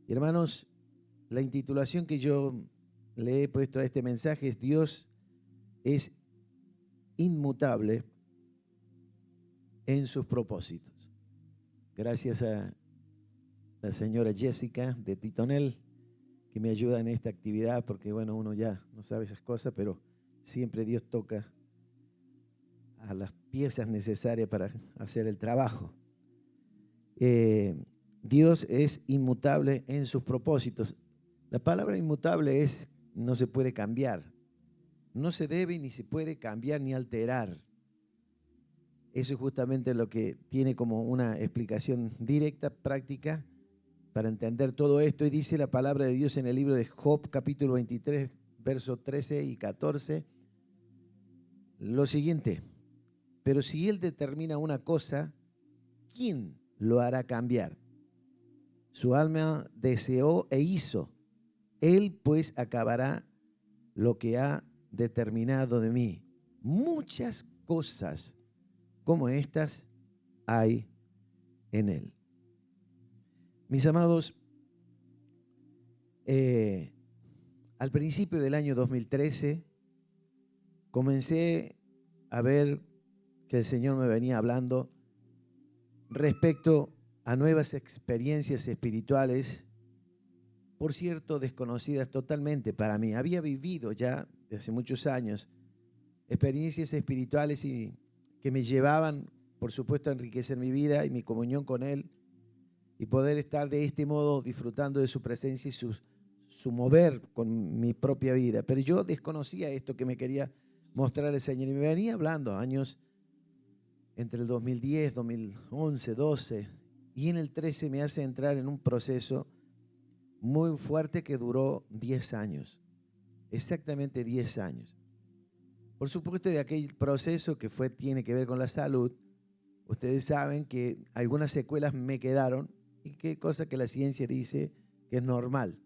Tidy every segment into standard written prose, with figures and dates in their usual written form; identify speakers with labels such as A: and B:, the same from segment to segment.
A: Y hermanos, la intitulación que yo le he puesto a este mensaje es: Dios es inmutable en sus propósitos. Gracias a la señora Jessica de Titonel, que me ayuda en esta actividad, porque bueno, uno ya no sabe esas cosas, pero siempre Dios toca a las piezas necesarias para hacer el trabajo. Dios es inmutable en sus propósitos. La palabra inmutable es: no se puede cambiar. No se debe ni se puede cambiar ni alterar. Eso es justamente lo que tiene como una explicación directa, práctica, para entender todo esto. Y dice la palabra de Dios en el libro de Job, capítulo 23, versos 13 y 14, lo siguiente: pero si Él determina una cosa, ¿quién lo hará cambiar? Su alma deseó e hizo. Él pues acabará lo que ha determinado de mí. Muchas cosas como estas hay en Él. Mis amados, al principio del año 2013 comencé a ver que el Señor me venía hablando respecto a nuevas experiencias espirituales, por cierto, desconocidas totalmente para mí. Había vivido ya desde hace muchos años experiencias espirituales y que me llevaban, por supuesto, a enriquecer mi vida y mi comunión con Él, y poder estar de este modo disfrutando de su presencia y su mover con mi propia vida. Pero yo desconocía esto que me quería mostrar el Señor, y me venía hablando años entre el 2010, 2011, 12, y en el 13 me hace entrar en un proceso muy fuerte que duró 10 años, exactamente 10 años. Por supuesto, de aquel proceso que tiene que ver con la salud, ustedes saben que algunas secuelas me quedaron, y qué cosa que la ciencia dice que es normal.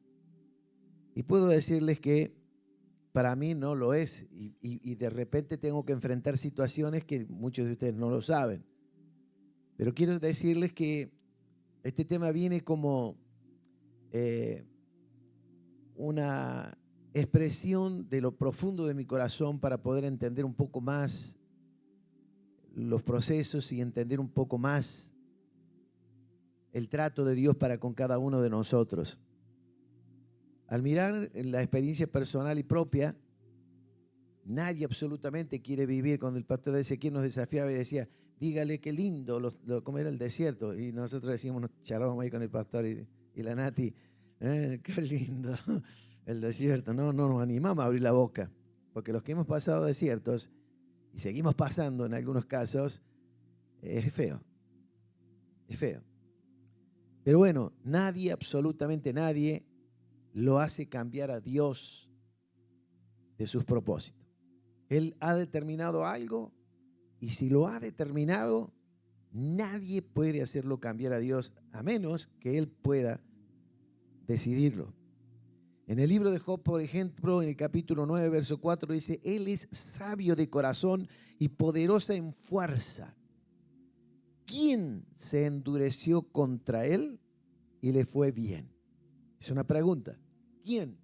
A: Y puedo decirles que para mí no lo es, y de repente tengo que enfrentar situaciones que muchos de ustedes no lo saben. Pero quiero decirles que este tema viene como una expresión de lo profundo de mi corazón para poder entender un poco más los procesos y entender un poco más el trato de Dios para con cada uno de nosotros. Al mirar la experiencia personal y propia, nadie absolutamente quiere vivir. Cuando el pastor Ezequiel nos desafiaba y decía: dígale qué lindo cómo era el desierto, y nosotros decíamos, nos charlábamos ahí con el pastor y la Nati, qué lindo el desierto. No nos animamos a abrir la boca, porque los que hemos pasado desiertos y seguimos pasando en algunos casos, es feo, es feo. Pero bueno, nadie, absolutamente nadie, lo hace cambiar a Dios de sus propósitos. Él ha determinado algo, y si lo ha determinado, nadie puede hacerlo cambiar a Dios, a menos que Él pueda decidirlo. En el libro de Job, por ejemplo, en el capítulo 9, verso 4, dice: Él es sabio de corazón y poderosa en fuerza. ¿Quién se endureció contra Él y le fue bien? Es una pregunta. ¿Quién?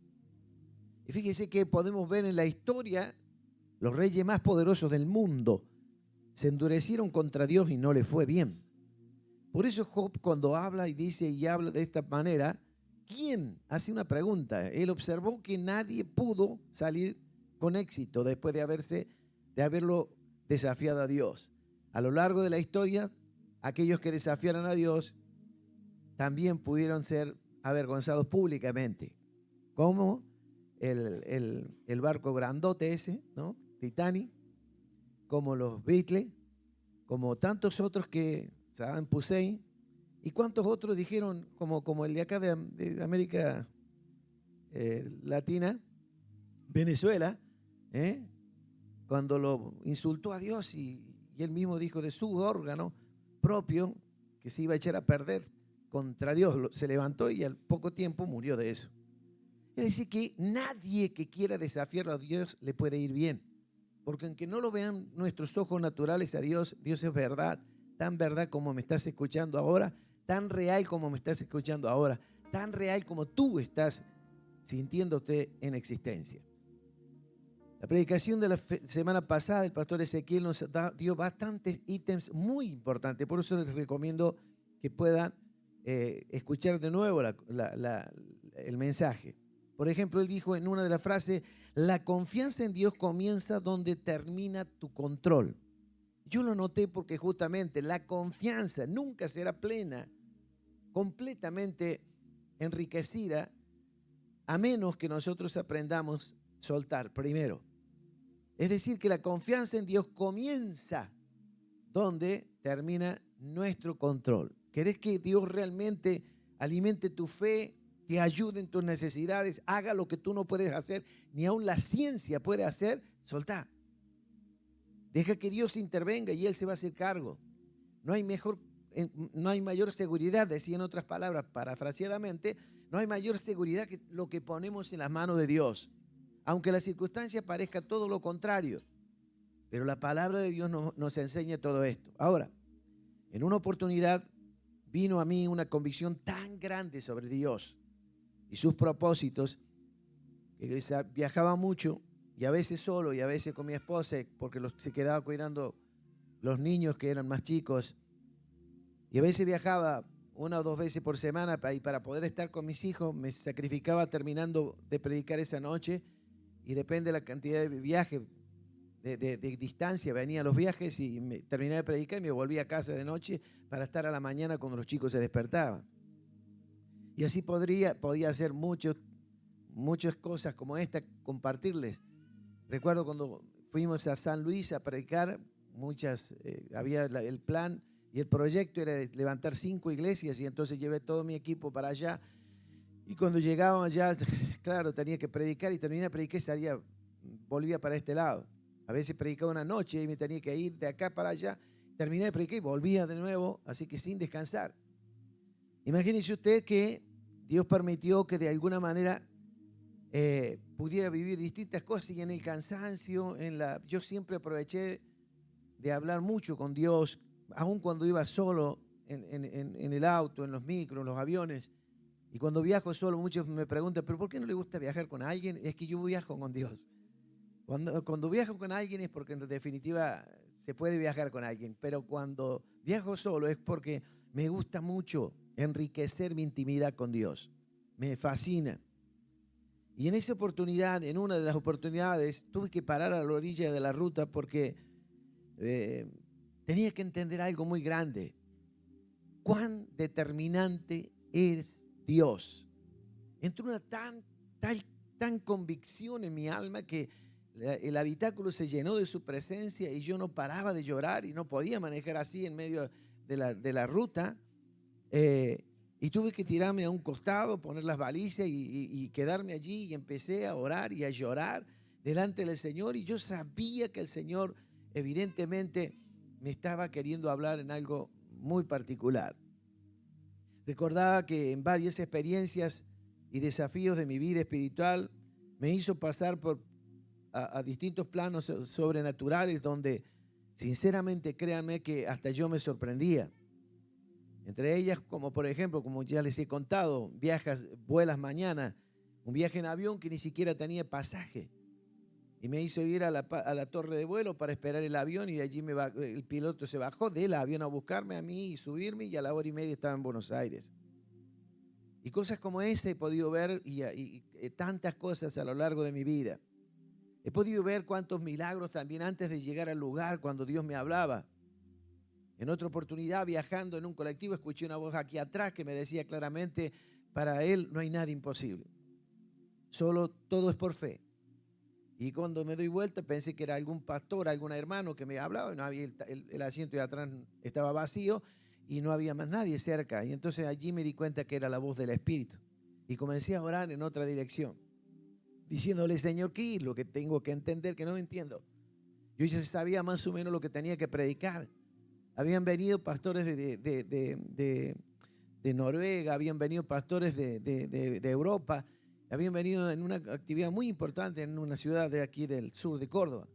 A: Y fíjese que podemos ver en la historia los reyes más poderosos del mundo se endurecieron contra Dios y no les fue bien. Por eso Job, cuando habla y dice y habla de esta manera, ¿quién? Hace una pregunta. Él observó que nadie pudo salir con éxito después de haberlo desafiado a Dios. A lo largo de la historia, aquellos que desafiaron a Dios también pudieron ser avergonzados públicamente, como el barco grandote ese, ¿no? Titanic, como los Beatles, como tantos otros que Saddam Hussein, y cuántos otros dijeron, como el de acá de América Latina, Venezuela, cuando lo insultó a Dios, y él mismo dijo de su órgano propio que se iba a echar a perder contra Dios, se levantó y al poco tiempo murió de eso. Es decir, que nadie que quiera desafiar a Dios le puede ir bien, porque aunque no lo vean nuestros ojos naturales a Dios, Dios es verdad, tan verdad como me estás escuchando ahora, tan real como me estás escuchando ahora, tan real como tú estás sintiéndote en existencia. La predicación de la semana pasada, el pastor Ezequiel nos dio bastantes ítems muy importantes. Por eso les recomiendo que puedan escuchar de nuevo el mensaje. Por ejemplo, él dijo en una de las frases, la confianza en Dios comienza donde termina tu control. Yo lo noté porque justamente la confianza nunca será plena, completamente enriquecida, a menos que nosotros aprendamos a soltar primero. Es decir, que la confianza en Dios comienza donde termina nuestro control. ¿Querés que Dios realmente alimente tu fe, te ayude en tus necesidades, haga lo que tú no puedes hacer, ni aún la ciencia puede hacer? Soltá. Deja que Dios intervenga y Él se va a hacer cargo. No hay mayor seguridad, decía en otras palabras, parafraseadamente, no hay mayor seguridad que lo que ponemos en las manos de Dios. Aunque la circunstancia parezca todo lo contrario, pero la palabra de Dios nos enseña todo esto. Ahora, en una oportunidad vino a mí una convicción tan grande sobre Dios y sus propósitos, que viajaba mucho y a veces solo y a veces con mi esposa, porque se quedaba cuidando los niños que eran más chicos, y a veces viajaba 1 o 2 veces por semana y para poder estar con mis hijos me sacrificaba terminando de predicar esa noche. Y depende de la cantidad de viaje, de distancia, venía a los viajes y terminaba de predicar y me volvía a casa de noche para estar a la mañana cuando los chicos se despertaban. Y así podía hacer muchas cosas como esta, compartirles. Recuerdo cuando fuimos a San Luis a predicar, había el plan y el proyecto era de levantar 5 iglesias y entonces llevé todo mi equipo para allá. Y cuando llegábamos allá, claro, tenía que predicar y terminé de predicar y volvía para este lado. A veces predicaba una noche y me tenía que ir de acá para allá. Terminé de predicar y volvía de nuevo, así que sin descansar. Imagínese usted que Dios permitió que de alguna manera pudiera vivir distintas cosas y en el cansancio, yo siempre aproveché de hablar mucho con Dios, aun cuando iba solo en el auto, en los micros, en los aviones. Y cuando viajo solo, muchos me preguntan, ¿pero por qué no le gusta viajar con alguien? Es que yo viajo con Dios. Cuando viajo con alguien es porque en definitiva se puede viajar con alguien. Pero cuando viajo solo es porque me gusta mucho enriquecer mi intimidad con Dios. Me fascina. Y en esa oportunidad, en una de las oportunidades, tuve que parar a la orilla de la ruta porque tenía que entender algo muy grande. Cuán determinante es Dios. Entró una tan convicción en mi alma que el habitáculo se llenó de su presencia y yo no paraba de llorar y no podía manejar así en medio de la ruta. Y tuve que tirarme a un costado, poner las balizas y quedarme allí y empecé a orar y a llorar delante del Señor. Y yo sabía que el Señor evidentemente me estaba queriendo hablar en algo muy particular. Recordaba que en varias experiencias y desafíos de mi vida espiritual me hizo pasar a distintos planos sobrenaturales donde sinceramente créanme que hasta yo me sorprendía. Entre ellas, como por ejemplo, como ya les he contado, vuelas mañana, un viaje en avión que ni siquiera tenía pasaje. Y me hizo ir a la torre de vuelo para esperar el avión y de allí el piloto se bajó del avión a buscarme a mí y subirme y a la 1:30 estaba en Buenos Aires. Y cosas como esa he podido ver y tantas cosas a lo largo de mi vida. He podido ver cuántos milagros también antes de llegar al lugar cuando Dios me hablaba. En otra oportunidad, viajando en un colectivo, escuché una voz aquí atrás que me decía claramente, para Él no hay nada imposible. Solo todo es por fe. Y cuando me doy vuelta pensé que era algún pastor, algún hermano que me hablaba, no había el asiento de atrás estaba vacío y no había más nadie cerca. Y entonces allí me di cuenta que era la voz del Espíritu. Y comencé a orar en otra dirección, diciéndole, Señor, ¿qué es lo que tengo que entender que no entiendo? Yo ya sabía más o menos lo que tenía que predicar. Habían venido pastores de Noruega, habían venido pastores de Europa, habían venido en una actividad muy importante en una ciudad de aquí del sur de Córdoba.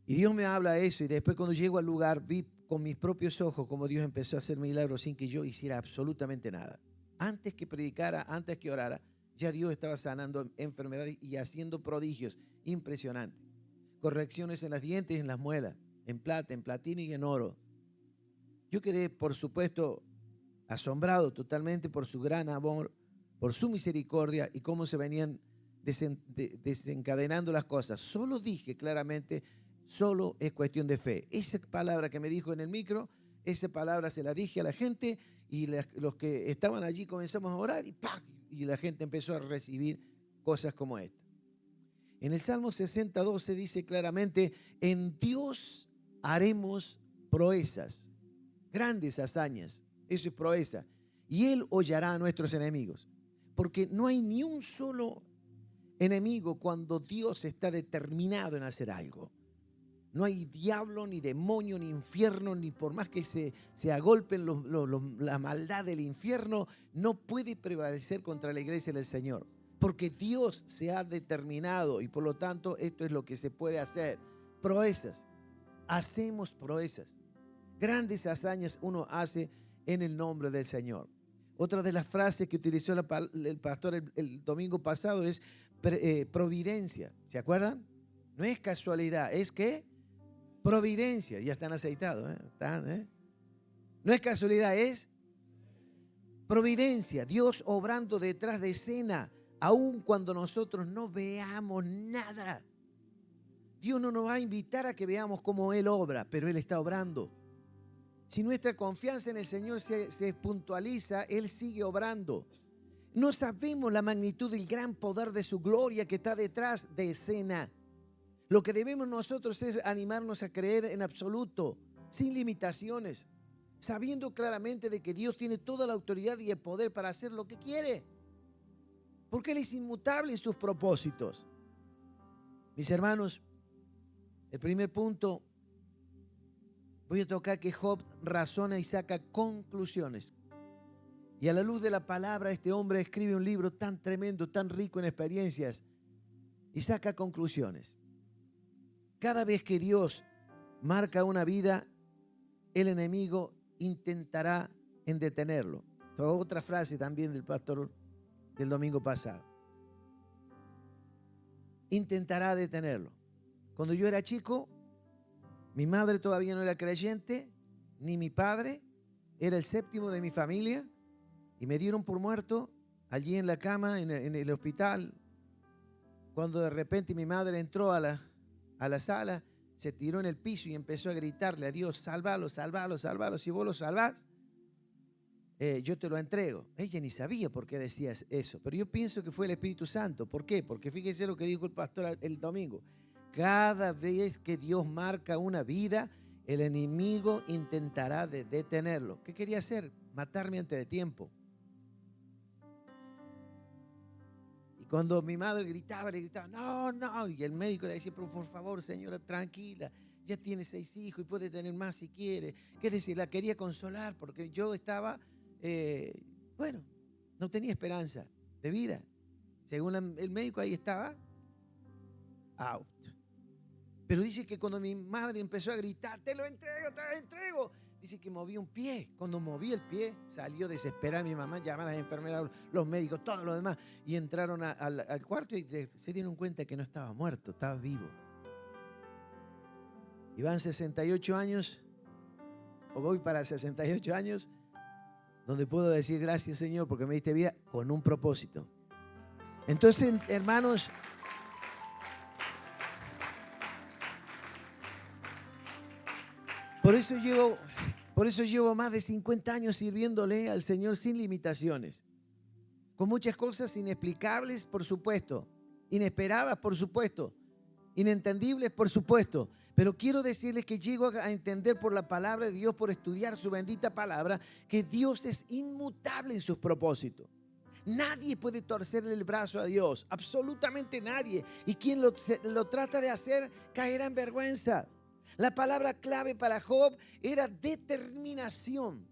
A: Y Dios me habla eso y después cuando llego al lugar vi con mis propios ojos cómo Dios empezó a hacer milagros sin que yo hiciera absolutamente nada. Antes que predicara, antes que orara, ya Dios estaba sanando enfermedades y haciendo prodigios impresionantes. Correcciones en los dientes y en las muelas, en plata, en platino y en oro. Yo quedé, por supuesto, asombrado totalmente por su gran amor, por su misericordia y cómo se venían desencadenando las cosas. Solo dije claramente, solo es cuestión de fe. Esa palabra que me dijo en el micro, esa palabra se la dije a la gente y los que estaban allí comenzamos a orar y ¡pac! Y la gente empezó a recibir cosas como esta. En el Salmo 60:12 dice claramente, en Dios haremos proezas, grandes hazañas. Eso es proeza. Y Él hollará a nuestros enemigos. Porque no hay ni un solo enemigo cuando Dios está determinado en hacer algo. No hay diablo, ni demonio, ni infierno, ni por más que se agolpen la maldad del infierno, no puede prevalecer contra la iglesia del Señor. Porque Dios se ha determinado y por lo tanto esto es lo que se puede hacer. Proezas. Hacemos proezas. Grandes hazañas uno hace en el nombre del Señor. Otra de las frases que utilizó el pastor el domingo pasado es providencia. ¿Se acuerdan? No es casualidad, es que providencia. Ya están aceitados, ¿eh? No es casualidad, es providencia. Dios obrando detrás de escena, aun cuando nosotros no veamos nada. Dios no nos va a invitar a que veamos cómo Él obra, pero Él está obrando. Si nuestra confianza en el Señor se puntualiza, Él sigue obrando. No sabemos la magnitud del gran poder de su gloria que está detrás de escena. Lo que debemos nosotros es animarnos a creer en absoluto, sin limitaciones, sabiendo claramente de que Dios tiene toda la autoridad y el poder para hacer lo que quiere. Porque Él es inmutable en sus propósitos. Mis hermanos, el primer punto, voy a tocar que Job razona y saca conclusiones. Y a la luz de la palabra, este hombre escribe un libro tan tremendo, tan rico en experiencias y saca conclusiones. Cada vez que Dios marca una vida, el enemigo intentará en detenerlo. Otra frase también del pastor del domingo pasado. Intentará detenerlo. Cuando yo era chico, mi madre todavía no era creyente, ni mi padre, era el séptimo de mi familia, y me dieron por muerto allí en la cama, en el hospital, cuando de repente mi madre entró a la sala, se tiró en el piso y empezó a gritarle a Dios, sálvalo, sálvalo, sálvalo, si vos lo salvás, yo te lo entrego. Ella ni sabía por qué decía eso, pero yo pienso que fue el Espíritu Santo. ¿Por qué? Porque fíjese lo que dijo el pastor el domingo. Cada vez que Dios marca una vida, el enemigo intentará detenerlo. ¿Qué quería hacer? Matarme antes de tiempo. Y cuando mi madre gritaba, le gritaba, no, no. Y el médico le decía, pero por favor, señora, tranquila. Ya tiene 6 hijos y puede tener más si quiere. ¿Qué decir? La quería consolar porque yo estaba, no tenía esperanza de vida. Según el médico ahí estaba, out. Pero dice que cuando mi madre empezó a gritar, te lo entrego, dice que movió un pie. Cuando moví el pie, salió desesperada mi mamá, llamaron a las enfermeras, los médicos, todos los demás, y entraron al cuarto y se dieron cuenta que no estaba muerto, estaba vivo. Y van 68 años, o voy para 68 años, donde puedo decir gracias, Señor, porque me diste vida con un propósito. Entonces, hermanos, por eso llevo más de 50 años sirviéndole al Señor sin limitaciones. Con muchas cosas inexplicables, por supuesto. Inesperadas, por supuesto. Inentendibles, por supuesto. Pero quiero decirles que llego a entender por la palabra de Dios, por estudiar su bendita palabra, que Dios es inmutable en sus propósitos. Nadie puede torcerle el brazo a Dios. Absolutamente nadie. Y quien lo trata de hacer caerá en vergüenza. La palabra clave para Job era determinación.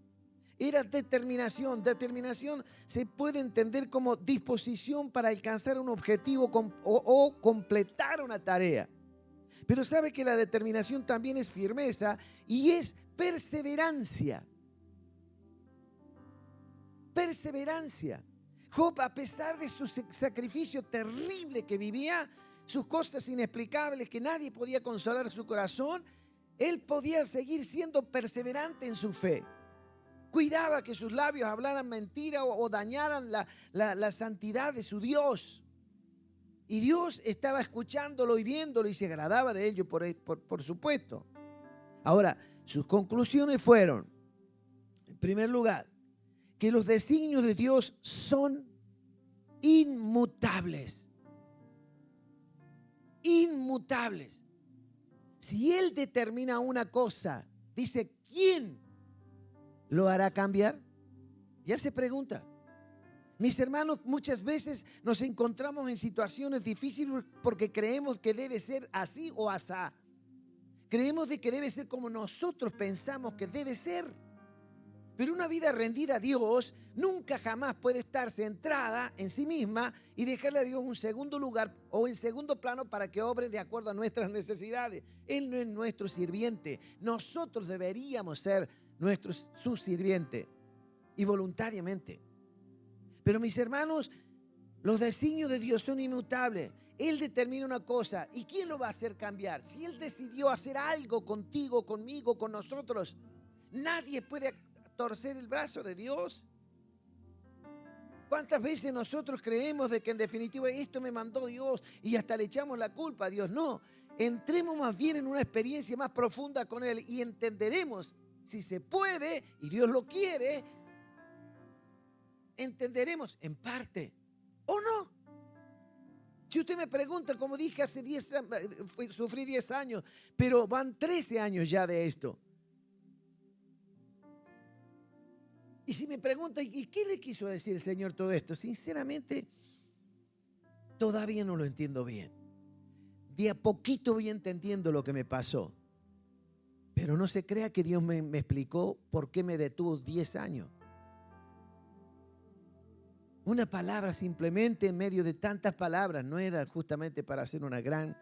A: Era determinación. Determinación se puede entender como disposición para alcanzar un objetivo o completar una tarea. Pero sabe que la determinación también es firmeza y es perseverancia. perseverancia. Job, a pesar de su sacrificio terrible que vivía, sus cosas inexplicables que nadie podía consolar su corazón, él podía seguir siendo perseverante en su fe. Cuidaba que sus labios hablaran mentira o dañaran la santidad de su Dios. Y Dios estaba escuchándolo y viéndolo y se agradaba de ello, por supuesto. Ahora, sus conclusiones fueron, en primer lugar, que los designios de Dios son inmutables. Inmutables. Si Él determina una cosa, dice, ¿quién lo hará cambiar? Ya se pregunta. Mis hermanos, muchas veces nos encontramos en situaciones difíciles porque creemos que debe ser así o asá. Creemos de que debe ser como nosotros pensamos que debe ser. Pero una vida rendida a Dios nunca jamás puede estar centrada en sí misma y dejarle a Dios un segundo lugar o en segundo plano para que obre de acuerdo a nuestras necesidades. Él no es nuestro sirviente. Nosotros deberíamos ser su sirviente y voluntariamente. Pero mis hermanos, los designios de Dios son inmutables. Él determina una cosa. ¿Y quién lo va a hacer cambiar? Si Él decidió hacer algo contigo, conmigo, con nosotros, nadie puede torcer el brazo de Dios. ¿Cuántas veces nosotros creemos de que en definitiva esto me mandó Dios y hasta le echamos la culpa a Dios? No, entremos más bien en una experiencia más profunda con Él y entenderemos, si se puede y Dios lo quiere, entenderemos en parte o no. Si usted me pregunta, como dije hace 10 años, sufrí 10 años, pero van 13 años ya de esto. Y si me pregunta, ¿y qué le quiso decir el Señor todo esto? Sinceramente, todavía no lo entiendo bien. De a poquito voy entendiendo lo que me pasó. Pero no se crea que Dios me explicó por qué me detuvo 10 años. Una palabra simplemente en medio de tantas palabras no era justamente para hacer una gran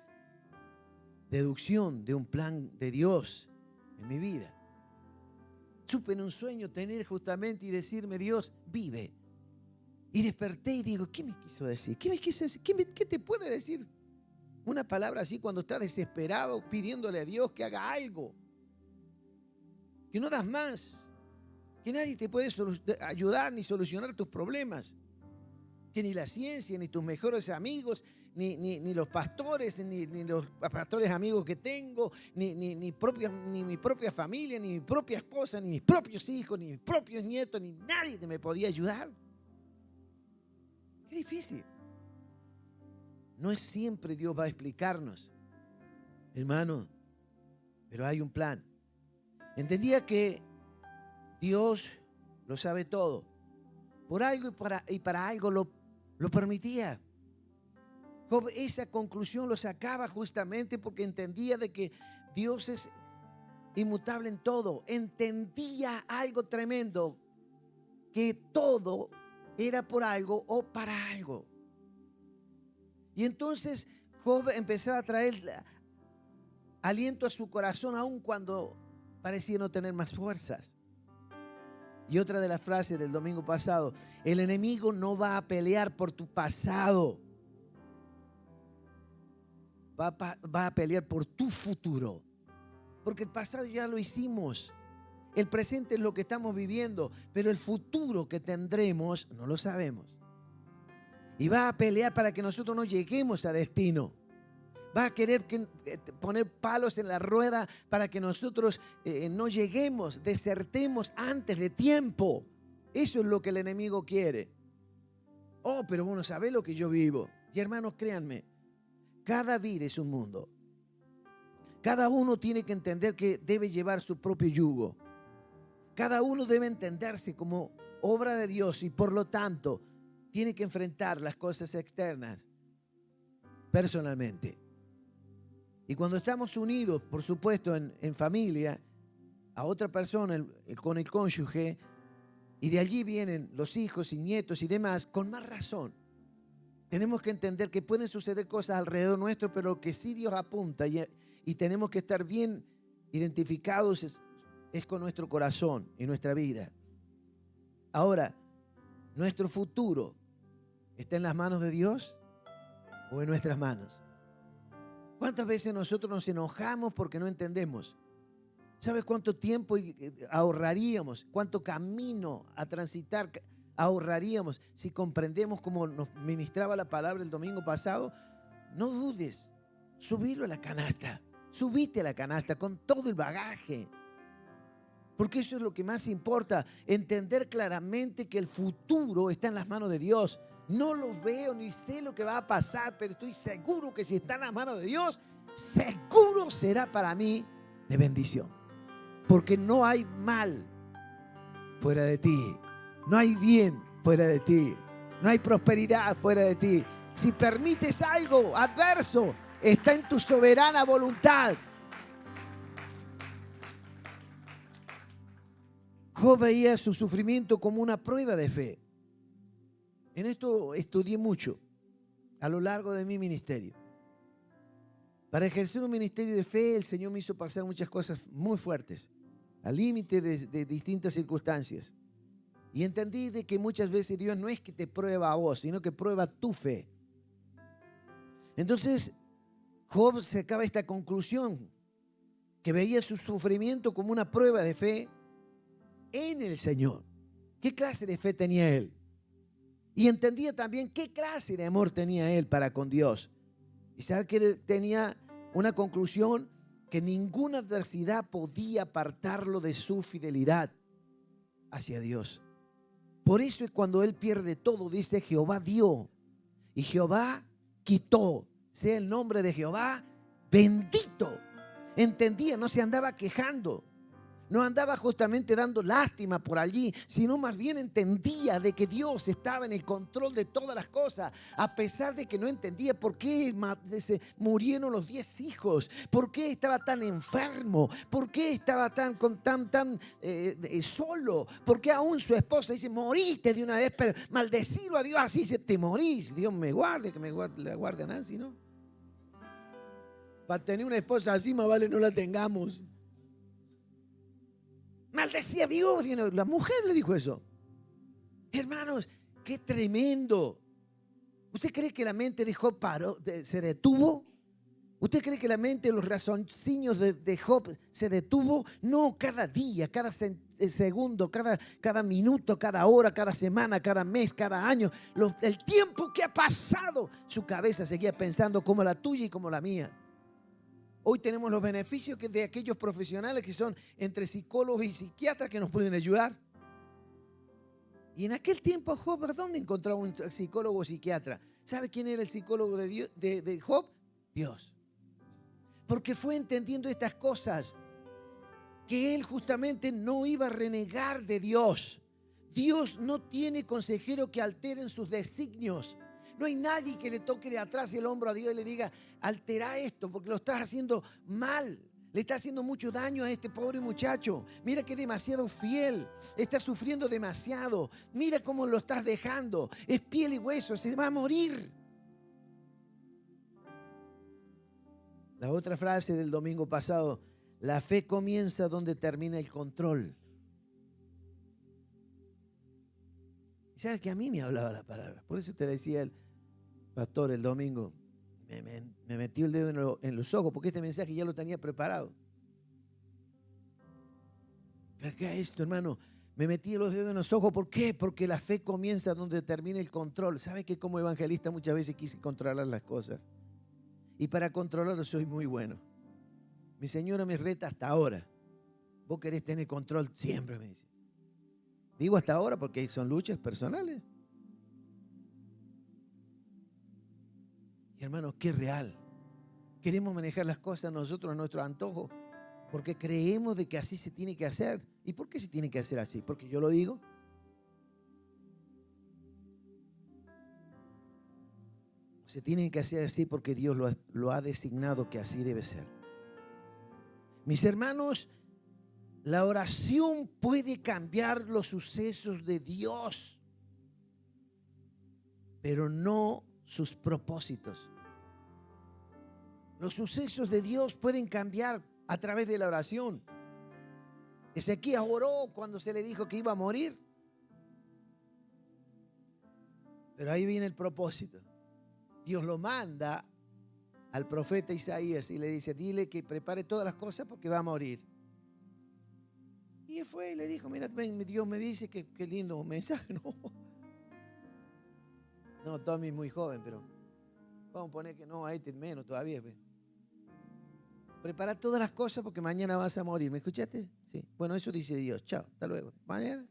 A: deducción de un plan de Dios en mi vida. Supe en un sueño tener justamente y decirme, Dios, vive. Y desperté y digo, ¿qué me quiso decir? ¿Qué me quiso decir? ¿Qué te puede decir una palabra así cuando estás desesperado pidiéndole a Dios que haga algo? Que no das más. Que nadie te puede ayudar ni solucionar tus problemas. Que ni la ciencia, ni tus mejores amigos, ni los pastores, ni los pastores amigos que tengo, ni mi propia familia, ni mi propia esposa, ni mis propios hijos, ni mis propios nietos, ni nadie me podía ayudar. Qué difícil. No es siempre Dios va a explicarnos, hermano, pero hay un plan. Entendía que Dios lo sabe todo. Por algo y para algo lo permitía. Job esa conclusión lo sacaba justamente porque entendía de que Dios es inmutable en todo. Entendía algo tremendo, que todo era por algo o para algo. Y entonces Job empezaba a traer aliento a su corazón aun cuando parecía no tener más fuerzas. Y otra de las frases del domingo pasado, el enemigo no va a pelear por tu pasado, va a pelear por tu futuro, porque el pasado ya lo hicimos, el presente es lo que estamos viviendo, pero el futuro que tendremos no lo sabemos. Y va a pelear para que nosotros no lleguemos a destino. Va a querer poner palos en la rueda para que nosotros no lleguemos, desertemos antes de tiempo. Eso es lo que el enemigo quiere. Oh, pero uno sabe lo que yo vivo. Y hermanos, créanme, cada vida es un mundo. Cada uno tiene que entender que debe llevar su propio yugo. Cada uno debe entenderse como obra de Dios y por lo tanto tiene que enfrentar las cosas externas personalmente. Y cuando estamos unidos, por supuesto, en familia, a otra persona, con el cónyuge, y de allí vienen los hijos y nietos y demás, con más razón. Tenemos que entender que pueden suceder cosas alrededor nuestro, pero que sí Dios apunta y tenemos que estar bien identificados es con nuestro corazón y nuestra vida. Ahora, ¿Nuestro futuro está en las manos de Dios o en nuestras manos? ¿Cuántas veces nosotros nos enojamos porque no entendemos? ¿Sabes cuánto tiempo ahorraríamos? ¿Cuánto camino a transitar ahorraríamos si comprendemos como nos ministraba la palabra el domingo pasado? No dudes, subirlo a la canasta. Subite a la canasta con todo el bagaje. Porque eso es lo que más importa, entender claramente que el futuro está en las manos de Dios. No lo veo ni sé lo que va a pasar, pero estoy seguro que si está en las manos de Dios, seguro será para mí de bendición. Porque no hay mal fuera de ti, no hay bien fuera de ti, no hay prosperidad fuera de ti. Si permites algo adverso, está en tu soberana voluntad. Job veía su sufrimiento como una prueba de fe. En esto estudié mucho a lo largo de mi ministerio. Para ejercer un ministerio de fe, el Señor me hizo pasar muchas cosas muy fuertes, al límite de distintas circunstancias. Y entendí de que muchas veces Dios no es que te prueba a vos, sino que prueba tu fe. Entonces, Job sacaba esta conclusión, que veía su sufrimiento como una prueba de fe en el Señor. ¿Qué clase de fe tenía él? Y entendía también qué clase de amor tenía él para con Dios. Y sabe que tenía una conclusión, que ninguna adversidad podía apartarlo de su fidelidad hacia Dios. Por eso es cuando él pierde todo, dice: Jehová dio y Jehová quitó. Sea el nombre de Jehová bendito. Entendía, no se andaba quejando. No andaba justamente dando lástima por allí, sino más bien entendía de que Dios estaba en el control de todas las cosas, a pesar de que no entendía por qué se murieron los 10 hijos, por qué estaba tan enfermo, por qué estaba tan solo, por qué aún su esposa dice: moriste de una vez, pero maldecirlo a Dios así, dice: te morís, Dios me guarde, que me guarde, la guarde a Nancy, ¿no? Para tener una esposa así, más vale no la tengamos. Maldecía a Dios. La mujer le dijo eso. Hermanos, qué tremendo. ¿Usted cree que la mente de Job se detuvo? ¿Usted cree que la mente, los raciocinios de Job se detuvo? No, cada día, cada segundo, cada minuto, cada hora, cada semana, cada mes, cada año, el tiempo que ha pasado, su cabeza seguía pensando como la tuya y como la mía. Hoy tenemos los beneficios de aquellos profesionales que son entre psicólogos y psiquiatras que nos pueden ayudar. Y en aquel tiempo Job, ¿dónde encontraba un psicólogo o psiquiatra? ¿Sabe quién era el psicólogo de Job? Dios. Porque fue entendiendo estas cosas que él justamente no iba a renegar de Dios. Dios no tiene consejero que alteren sus designios. No hay nadie que le toque de atrás el hombro a Dios y le diga: altera esto porque lo estás haciendo mal. Le está haciendo mucho daño a este pobre muchacho. Mira que es demasiado fiel. Está sufriendo demasiado. Mira cómo lo estás dejando. Es piel y hueso. Se va a morir. La otra frase del domingo pasado: la fe comienza donde termina el control. Y sabes que a mí me hablaba la palabra. Por eso te decía el pastor el domingo, me metió el dedo en los ojos, porque este mensaje ya lo tenía preparado. Pero acá esto, hermano, me metí los dedos en los ojos. ¿Por qué? Porque la fe comienza donde termina el control. ¿Sabe que como evangelista muchas veces quise controlar las cosas? Y para controlarlo soy muy bueno. Mi señora me reta hasta ahora. Vos querés tener control siempre, me dice. Digo hasta ahora porque son luchas personales. Y hermanos, qué real. Queremos manejar las cosas nosotros a nuestro antojo porque creemos de que así se tiene que hacer. ¿Y por qué se tiene que hacer así? Porque yo lo digo. Se tiene que hacer así porque Dios lo ha designado que así debe ser. Mis hermanos, la oración puede cambiar los sucesos de Dios, pero no sus propósitos. Los sucesos de Dios pueden cambiar a través de la oración. Ezequías oró cuando se le dijo que iba a morir. Pero ahí viene el propósito. Dios lo manda al profeta Isaías y le dice, dile que prepare todas las cosas porque va a morir. Y él fue y le dijo, mira, Dios me dice que qué lindo mensaje. No, Tommy es muy joven, pero vamos a poner que no, a este menos todavía. Prepara todas las cosas porque mañana vas a morir. ¿Me escuchaste? Sí. Bueno, eso dice Dios. Chao, hasta luego. Mañana.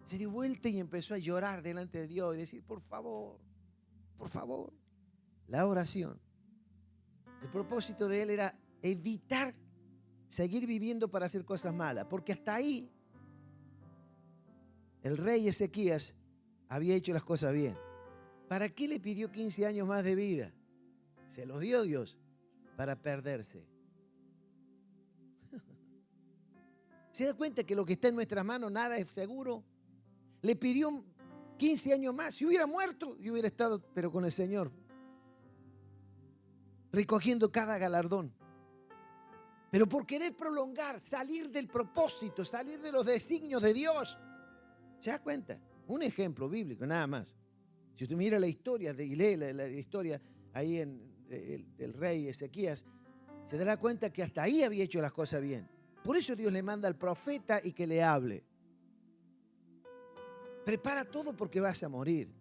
A: Se dio vuelta y empezó a llorar delante de Dios y decir, por favor, por favor. La oración. El propósito de él era evitar seguir viviendo para hacer cosas malas, porque hasta ahí el rey Ezequías había hecho las cosas bien. ¿Para qué le pidió 15 años más de vida? Se los dio Dios para perderse. ¿Se da cuenta que lo que está en nuestras manos nada es seguro? Le pidió 15 años más. Si hubiera muerto, yo hubiera estado, pero con el Señor, recogiendo cada galardón. Pero por querer prolongar, salir del propósito, salir de los designios de Dios. ¿Se da cuenta? Un ejemplo bíblico, nada más. Si usted mira la historia y lee la historia ahí del rey Ezequías, se dará cuenta que hasta ahí había hecho las cosas bien. Por eso Dios le manda al profeta y que le hable. Prepara todo porque vas a morir.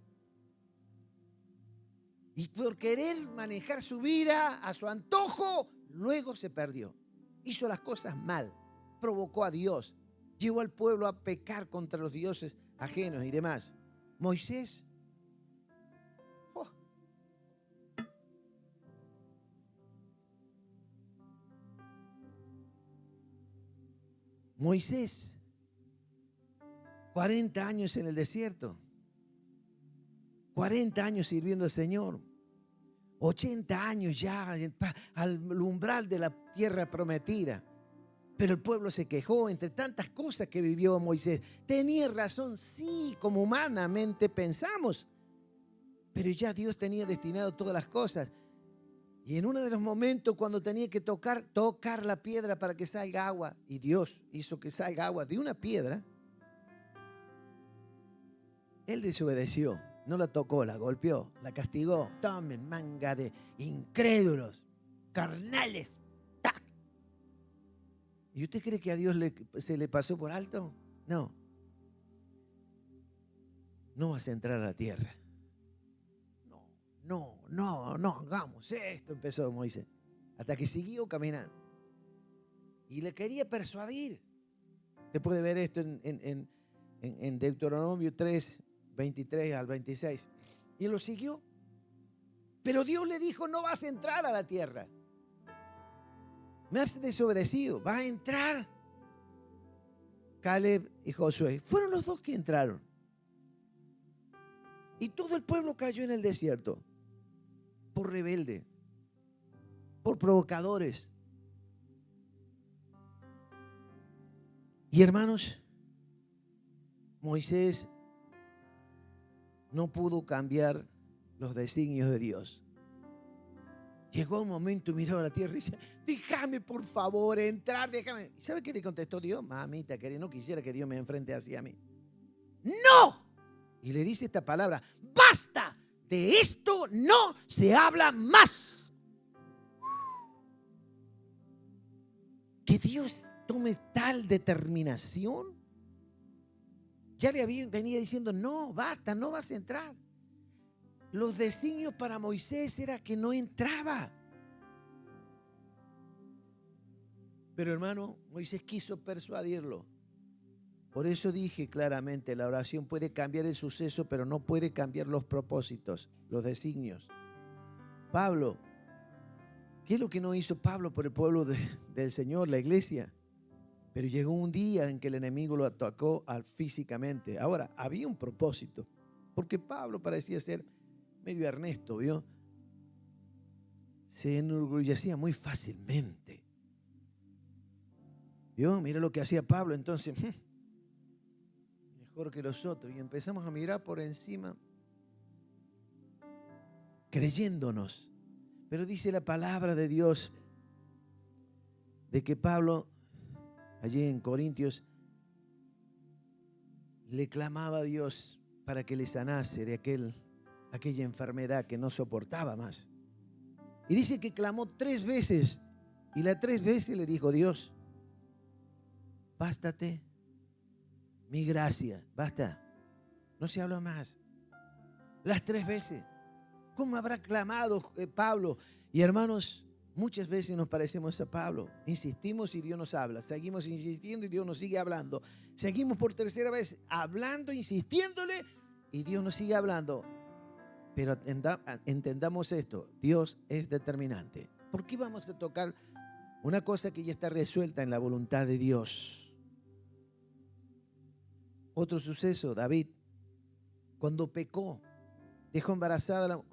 A: Y por querer manejar su vida a su antojo, luego se perdió. Hizo las cosas mal, provocó a Dios, llevó al pueblo a pecar contra los dioses ajenos y demás. Moisés, Moisés, 40 años en el desierto, 40 años sirviendo al Señor, 80 años ya al umbral de la tierra prometida. Pero el pueblo se quejó entre tantas cosas que vivió Moisés. Tenía razón, sí, como humanamente pensamos. Pero ya Dios tenía destinado todas las cosas. Y en uno de los momentos cuando tenía que tocar la piedra para que salga agua, y Dios hizo que salga agua de una piedra, él desobedeció. No la tocó, la golpeó, la castigó. Tomen, manga de incrédulos, carnales. ¡Tac! ¿Y usted cree que a Dios se le pasó por alto? No. No vas a entrar a la tierra. No hagamos esto, empezó Moisés. Hasta que siguió caminando. Y le quería persuadir. Usted puede ver esto en Deuteronomio 3, 23 al 26. Y él lo siguió. Pero Dios le dijo, no vas a entrar a la tierra. Me has desobedecido. Vas a entrar. Caleb y Josué fueron los dos que entraron. Y todo el pueblo cayó en el desierto. Por rebeldes. Por provocadores. Y hermanos, Moisés no pudo cambiar los designios de Dios. Llegó un momento, miraba la tierra y decía, déjame por favor entrar, déjame. ¿Y sabe qué le contestó Dios? Mamita, que no quisiera que Dios me enfrente así a mí. ¡No! Y le dice esta palabra, ¡basta! De esto no se habla más. Que Dios tome tal determinación. Ya le venía diciendo, no, basta, no vas a entrar. Los designios para Moisés era que no entraba. Pero hermano, Moisés quiso persuadirlo. Por eso dije claramente, la oración puede cambiar el suceso, pero no puede cambiar los propósitos, los designios. Pablo, ¿qué es lo que no hizo Pablo por el pueblo del Señor, la iglesia? Pero llegó un día en que el enemigo lo atacó físicamente. Ahora, había un propósito, porque Pablo parecía ser medio Ernesto, ¿vio? Se enorgullecía muy fácilmente. ¿Vio? Mira lo que hacía Pablo, entonces, mejor que los otros. Y empezamos a mirar por encima, creyéndonos. Pero dice la palabra de Dios de que Pablo, allí en Corintios, le clamaba a Dios para que le sanase de aquella enfermedad que no soportaba más. Y dice que clamó 3 veces y las 3 veces le dijo: Dios, bástate mi gracia, basta, no se habla más. Las 3 veces. ¿Cómo habrá clamado Pablo? Y hermanos, muchas veces nos parecemos a Pablo. Insistimos y Dios nos habla. Seguimos insistiendo y Dios nos sigue hablando. Seguimos por 3.ª vez hablando, insistiéndole, y Dios nos sigue hablando. Pero entendamos esto: Dios es determinante. ¿Por qué vamos a tocar una cosa que ya está resuelta en la voluntad de Dios? Otro suceso: David, cuando pecó, dejó embarazada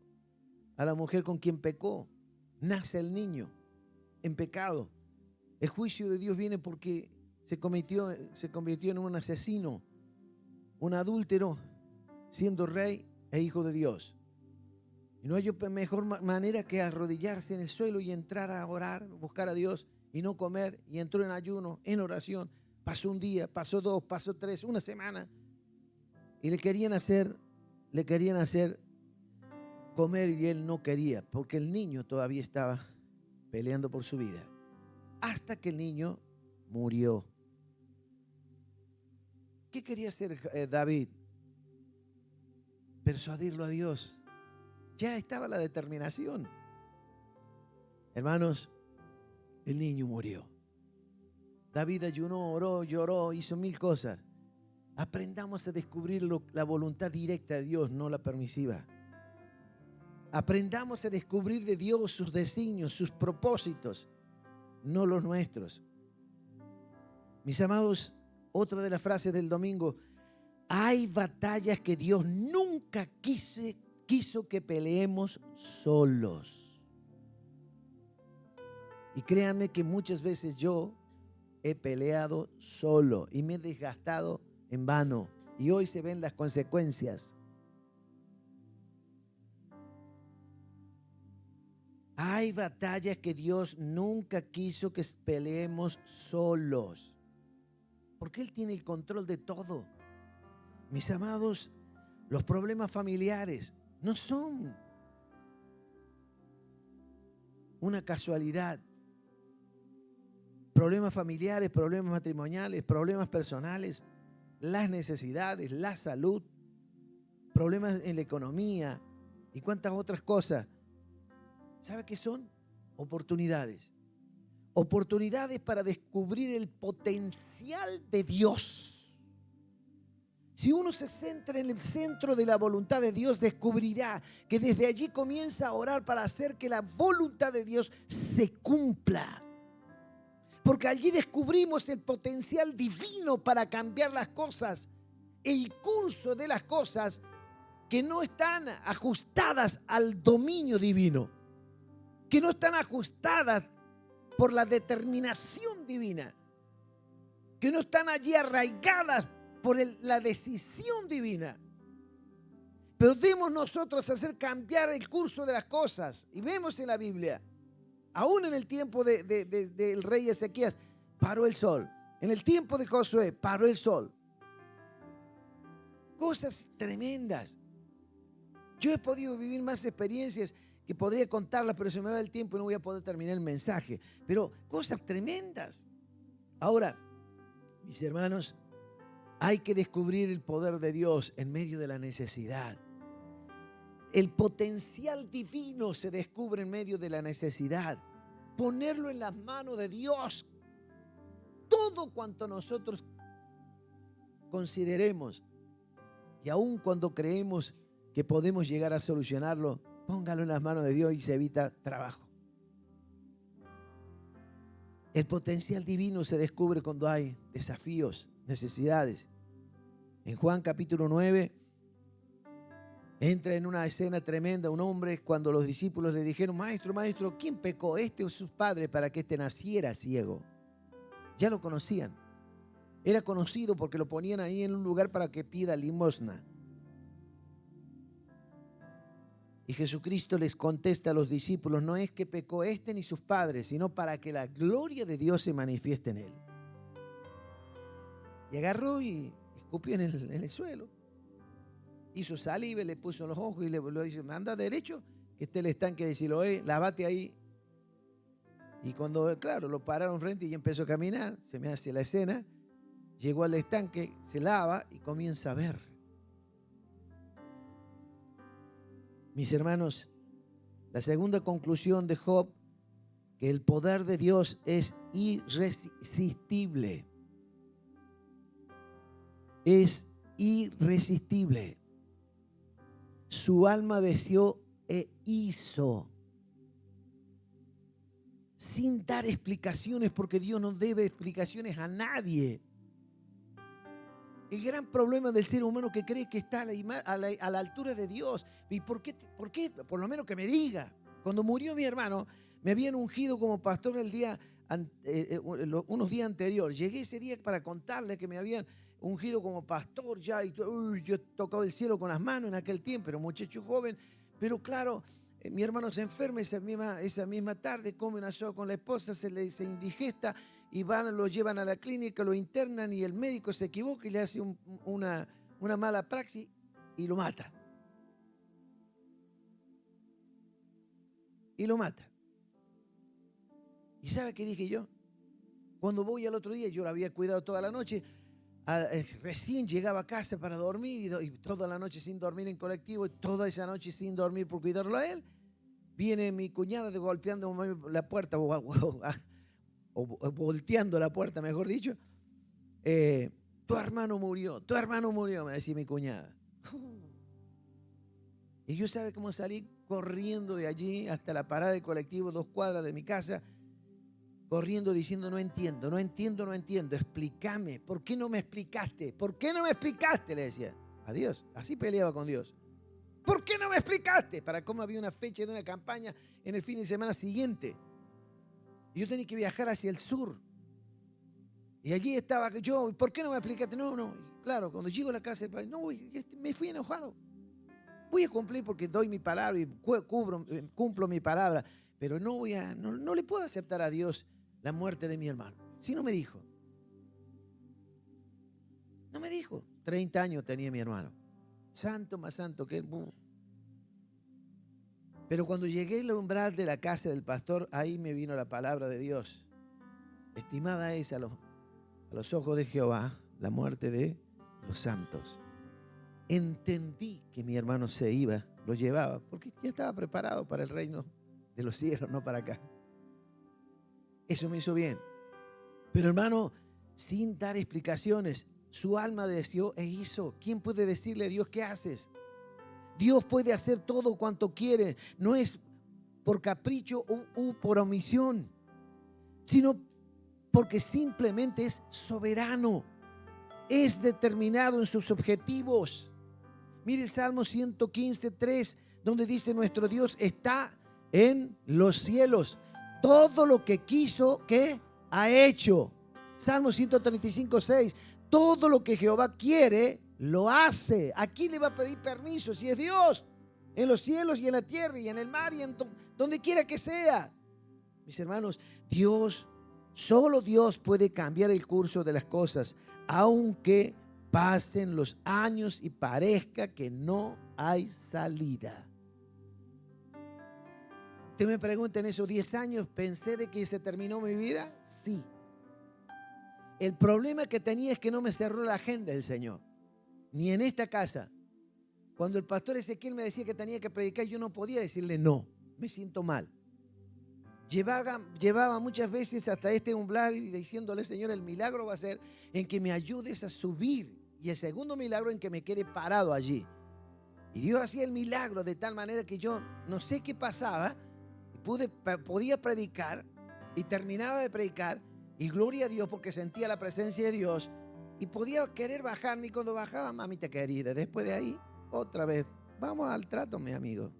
A: a la mujer con quien pecó. Nace el niño en pecado. El juicio de Dios viene porque se convirtió en un asesino, un adúltero, siendo rey e hijo de Dios. Y no hay mejor manera que arrodillarse en el suelo y entrar a orar, buscar a Dios y no comer. Y entró en ayuno, en oración. Pasó un día, pasó 2, pasó 3, una semana. Y le querían hacer comer y él no quería, porque el niño todavía estaba peleando por su vida. Hasta que el niño murió. ¿Qué quería hacer David? Persuadirlo a Dios. Ya estaba la determinación. Hermanos, el niño murió. David ayunó, oró, lloró, hizo 1000 cosas. Aprendamos a descubrir la voluntad directa de Dios, no la permisiva. Aprendamos a descubrir de Dios sus designios, sus propósitos, no los nuestros. Mis amados, otra de las frases del domingo: hay batallas que Dios nunca quiso que peleemos solos. Y créanme que muchas veces yo he peleado solo y me he desgastado en vano. Y hoy se ven las consecuencias. Hay batallas que Dios nunca quiso que peleemos solos, porque Él tiene el control de todo. Mis amados, los problemas familiares no son una casualidad. Problemas familiares, problemas matrimoniales, problemas personales, las necesidades, la salud, problemas en la economía y cuántas otras cosas. ¿Sabe qué son? Oportunidades. Oportunidades para descubrir el potencial de Dios. Si uno se centra en el centro de la voluntad de Dios, descubrirá que desde allí comienza a orar para hacer que la voluntad de Dios se cumpla. Porque allí descubrimos el potencial divino para cambiar las cosas, el curso de las cosas que no están ajustadas al dominio divino, que no están ajustadas por la determinación divina, que no están allí arraigadas por la decisión divina. Pero debemos nosotros hacer cambiar el curso de las cosas. Y vemos en la Biblia, aún en el tiempo del rey Ezequías, paró el sol. En el tiempo de Josué, paró el sol. Cosas tremendas. Yo he podido vivir más experiencias que podría contarlas, pero se me va el tiempo y no voy a poder terminar el mensaje. Pero cosas tremendas. Ahora, mis hermanos, hay que descubrir el poder de Dios en medio de la necesidad. El potencial divino se descubre en medio de la necesidad. Ponerlo en las manos de Dios. Todo cuanto nosotros consideremos, y aun cuando creemos que podemos llegar a solucionarlo, póngalo en las manos de Dios y se evita trabajo. El potencial divino se descubre cuando hay desafíos, necesidades. En Juan capítulo 9 entra en una escena tremenda un hombre cuando los discípulos le dijeron: maestro, ¿quién pecó, este o sus padres, para que este naciera ciego? Ya lo conocían. Era conocido porque lo ponían ahí en un lugar para que pida limosna. Y Jesucristo les contesta a los discípulos: no es que pecó este ni sus padres, sino para que la gloria de Dios se manifieste en él. Y agarró y escupió en el suelo. Hizo saliva, le puso en los ojos y le dice, anda derecho, que esté el estanque de Siloé, lavate ahí. Y cuando, claro, lo pararon frente y empezó a caminar, se me hace la escena, llegó al estanque, se lava y comienza a ver. Mis hermanos, la segunda conclusión de Job, que el poder de Dios es irresistible. Es irresistible. Su alma deseó e hizo, sin dar explicaciones, porque Dios no debe explicaciones a nadie. El gran problema del ser humano que cree que está a la altura de Dios. ¿Y por qué? Por lo menos que me diga. Cuando murió mi hermano, me habían ungido como pastor unos días anteriores. Llegué ese día para contarle que me habían ungido como pastor ya. Y yo tocaba el cielo con las manos en aquel tiempo, era muchacho joven. Pero claro, mi hermano se enferma esa misma tarde, come una sopa con la esposa, se indigesta y lo llevan a la clínica, lo internan y el médico se equivoca y le hace una mala praxis y lo mata. Y lo mata. ¿Y sabe qué dije yo? Cuando voy al otro día, yo lo había cuidado toda la noche, recién llegaba a casa para dormir y toda la noche sin dormir en colectivo y toda esa noche sin dormir por cuidarlo a él. Viene mi cuñada golpeando la puerta o volteando la puerta, mejor dicho. Tu hermano murió, me decía mi cuñada. Y yo, ¿sabe cómo salí? Corriendo de allí hasta la parada de colectivo, 2 cuadras de mi casa, corriendo diciendo, no entiendo, explícame, ¿por qué no me explicaste? ¿Por qué no me explicaste? Le decía a Dios, así peleaba con Dios. ¿Por qué no me explicaste? Para cómo había una fecha de una campaña en el fin de semana siguiente. Y yo tenía que viajar hacia el sur. Y allí estaba yo, ¿por qué no me explicaste? No. Claro, cuando llego a la casa del padre, no, me fui enojado. Voy a cumplir porque doy mi palabra y cumplo mi palabra. Pero no le puedo aceptar a Dios la muerte de mi hermano. Si no me dijo. No me dijo. 30 años tenía mi hermano. Santo más santo que él. Pero cuando llegué al umbral de la casa del pastor, ahí me vino la palabra de Dios. Estimada es a los ojos de Jehová la muerte de los santos. Entendí que mi hermano se iba, lo llevaba, porque ya estaba preparado para el reino de los cielos, no para acá. Eso me hizo bien. Pero hermano, sin dar explicaciones, su alma deseó e hizo. ¿Quién puede decirle a Dios qué haces? Dios puede hacer todo cuanto quiere. No es por capricho o por omisión, sino porque simplemente es soberano. Es determinado en sus objetivos. Mire el Salmo 115:3, donde dice nuestro Dios está en los cielos. Todo lo que quiso, ¿qué? Ha hecho. Salmo 135:6. Todo lo que Jehová quiere, lo hace. ¿A quién le va a pedir permiso si es Dios? En los cielos y en la tierra y en el mar y en donde quiera que sea. Mis hermanos, solo Dios puede cambiar el curso de las cosas, aunque pasen los años y parezca que no hay salida. Usted me pregunta, en esos 10 años, ¿pensé de que se terminó mi vida? Sí. El problema que tenía es que no me cerró la agenda el Señor, ni en esta casa. Cuando el pastor Ezequiel me decía que tenía que predicar, yo no podía decirle no, me siento mal. Llevaba muchas veces hasta este umbral y diciéndole, Señor, el milagro va a ser en que me ayudes a subir. Y el segundo milagro en que me quede parado allí. Y Dios hacía el milagro de tal manera que yo no sé qué pasaba. Podía predicar y terminaba de predicar. Y gloria a Dios porque sentía la presencia de Dios. Y podía querer bajarme. Y cuando bajaba, mamita querida, después de ahí, otra vez, vamos al trato, mi amigo.